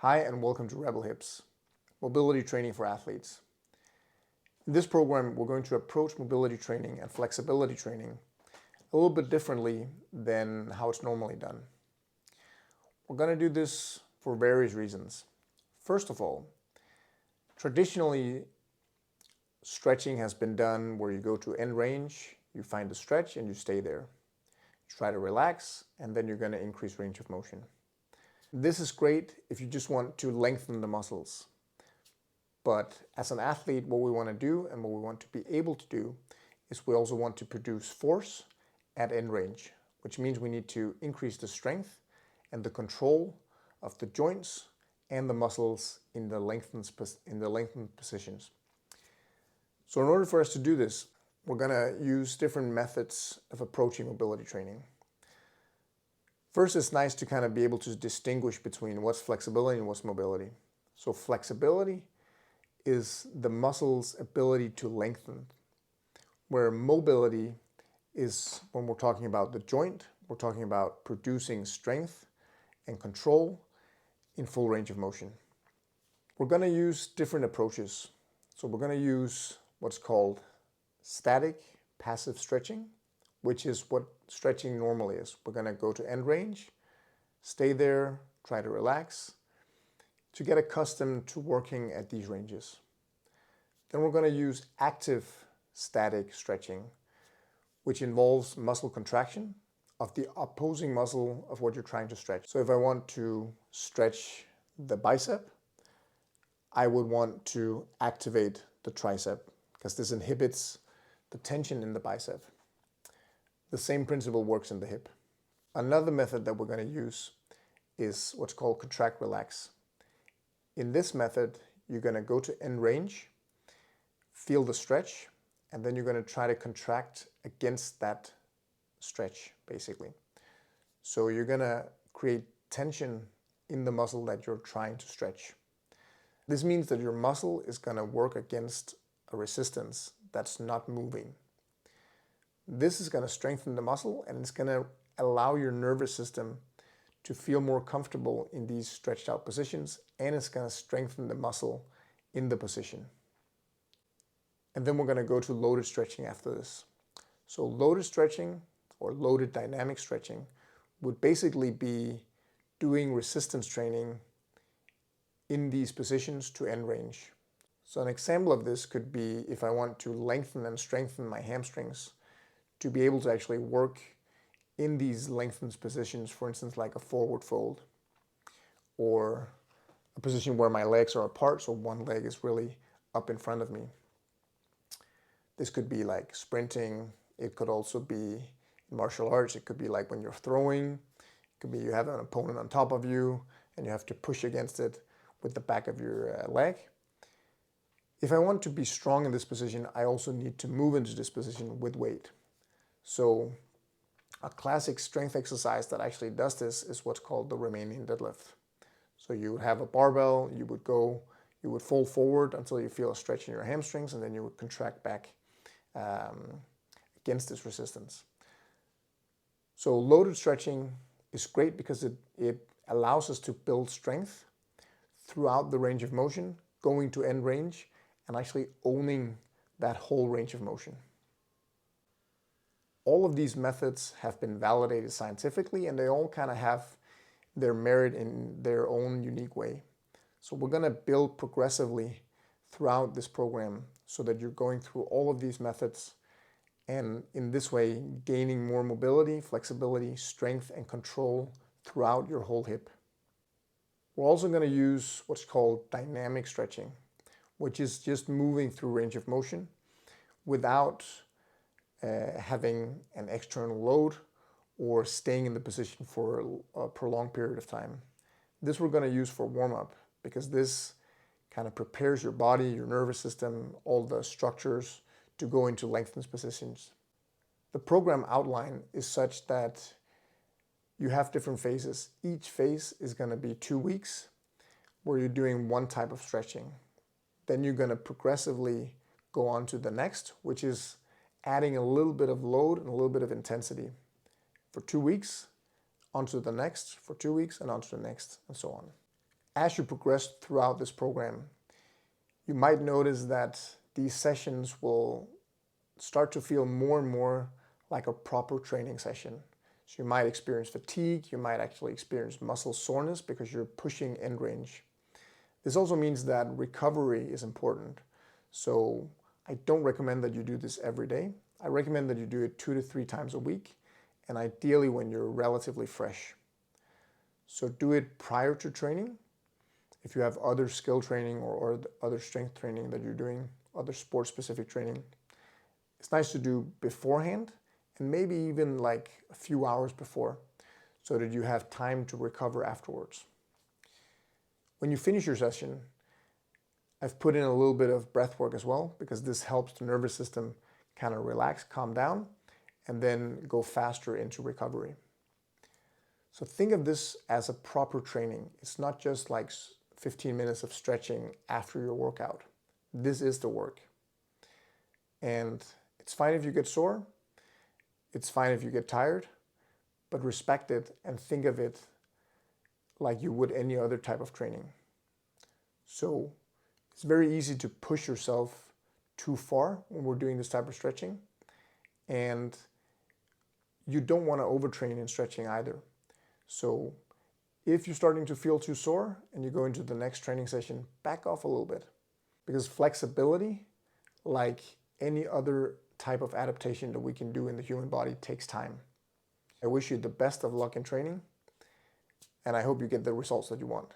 Hi and welcome to Rebel Hips, mobility training for athletes. In this program, we're going to approach mobility training and flexibility training a little bit differently than how it's normally done. We're going to do this for various reasons. First of all, traditionally, stretching has been done where you go to end range, you find a stretch and you stay there. You try to relax and then you're going to increase range of motion. This is great if you just want to lengthen the muscles. But as an athlete, what we want to do and what we want to be able to do is we also want to produce force at end range, which means we need to increase the strength and the control of the joints and the muscles in the lengthened positions. So in order for us to do this, we're going to use different methods of approaching mobility training. First, it's nice to kind of be able to distinguish between what's flexibility and what's mobility. So flexibility is the muscle's ability to lengthen, where mobility is when we're talking about the joint, we're talking about producing strength and control in full range of motion. We're going to use different approaches. So we're going to use what's called static passive stretching, which is what stretching normally is. We're going to go to end range, stay there, try to relax, to get accustomed to working at these ranges. Then we're going to use active static stretching, which involves muscle contraction of the opposing muscle of what you're trying to stretch. So if I want to stretch the bicep, I would want to activate the tricep because this inhibits the tension in the bicep. The same principle works in the hip. Another method that we're going to use is what's called contract relax. In this method, you're going to go to end range, feel the stretch, and then you're going to try to contract against that stretch, basically. So you're going to create tension in the muscle that you're trying to stretch. This means that your muscle is going to work against a resistance that's not moving. This is going to strengthen the muscle and it's going to allow your nervous system to feel more comfortable in these stretched out positions, and it's going to strengthen the muscle in the position. And then we're going to go to loaded stretching after this. So loaded stretching or loaded dynamic stretching would basically be doing resistance training in these positions to end range. So an example of this could be if I want to lengthen and strengthen my hamstrings to be able to actually work in these lengthened positions, for instance, like a forward fold, or a position where my legs are apart, so one leg is really up in front of me. This could be like sprinting. It could also be in martial arts. It could be like when you're throwing. It could be you have an opponent on top of you and you have to push against it with the back of your leg. If I want to be strong in this position, I also need to move into this position with weight. So a classic strength exercise that actually does this is what's called the Romanian deadlift. So you would have a barbell, you would fold forward until you feel a stretch in your hamstrings, and then you would contract back against this resistance. So loaded stretching is great because it allows us to build strength throughout the range of motion, going to end range, and actually owning that whole range of motion. All of these methods have been validated scientifically, and they all kind of have their merit in their own unique way. So we're going to build progressively throughout this program so that you're going through all of these methods and in this way gaining more mobility, flexibility, strength, and control throughout your whole hip. We're also going to use what's called dynamic stretching, which is just moving through range of motion without having an external load or staying in the position for a prolonged period of time. This we're going to use for warm-up because this kind of prepares your body, your nervous system, all the structures to go into lengthened positions. The program outline is such that you have different phases. Each phase is going to be 2 weeks where you're doing one type of stretching. Then you're going to progressively go on to the next, which is adding a little bit of load and a little bit of intensity for 2 weeks, onto the next for 2 weeks, and onto the next, and so on. As you progress throughout this program, you might notice that these sessions will start to feel more and more like a proper training session. So you might experience fatigue, you might actually experience muscle soreness because you're pushing end range. This also means that recovery is important. So I don't recommend that you do this every day. I recommend that you do it 2 to 3 times a week, and ideally when you're relatively fresh. So do it prior to training. If you have other skill training or other strength training that you're doing, other sport-specific training, it's nice to do beforehand and maybe even like a few hours before so that you have time to recover afterwards. When you finish your session, I've put in a little bit of breath work as well because this helps the nervous system kind of relax, calm down, and then go faster into recovery. So think of this as a proper training. It's not just like 15 minutes of stretching after your workout. This is the work. And it's fine if you get sore. It's fine if you get tired, but respect it and think of it like you would any other type of training. So it's very easy to push yourself too far when we're doing this type of stretching. And you don't want to overtrain in stretching either. So if you're starting to feel too sore and you go into the next training session, back off a little bit. Because flexibility, like any other type of adaptation that we can do in the human body, takes time. I wish you the best of luck in training, and I hope you get the results that you want.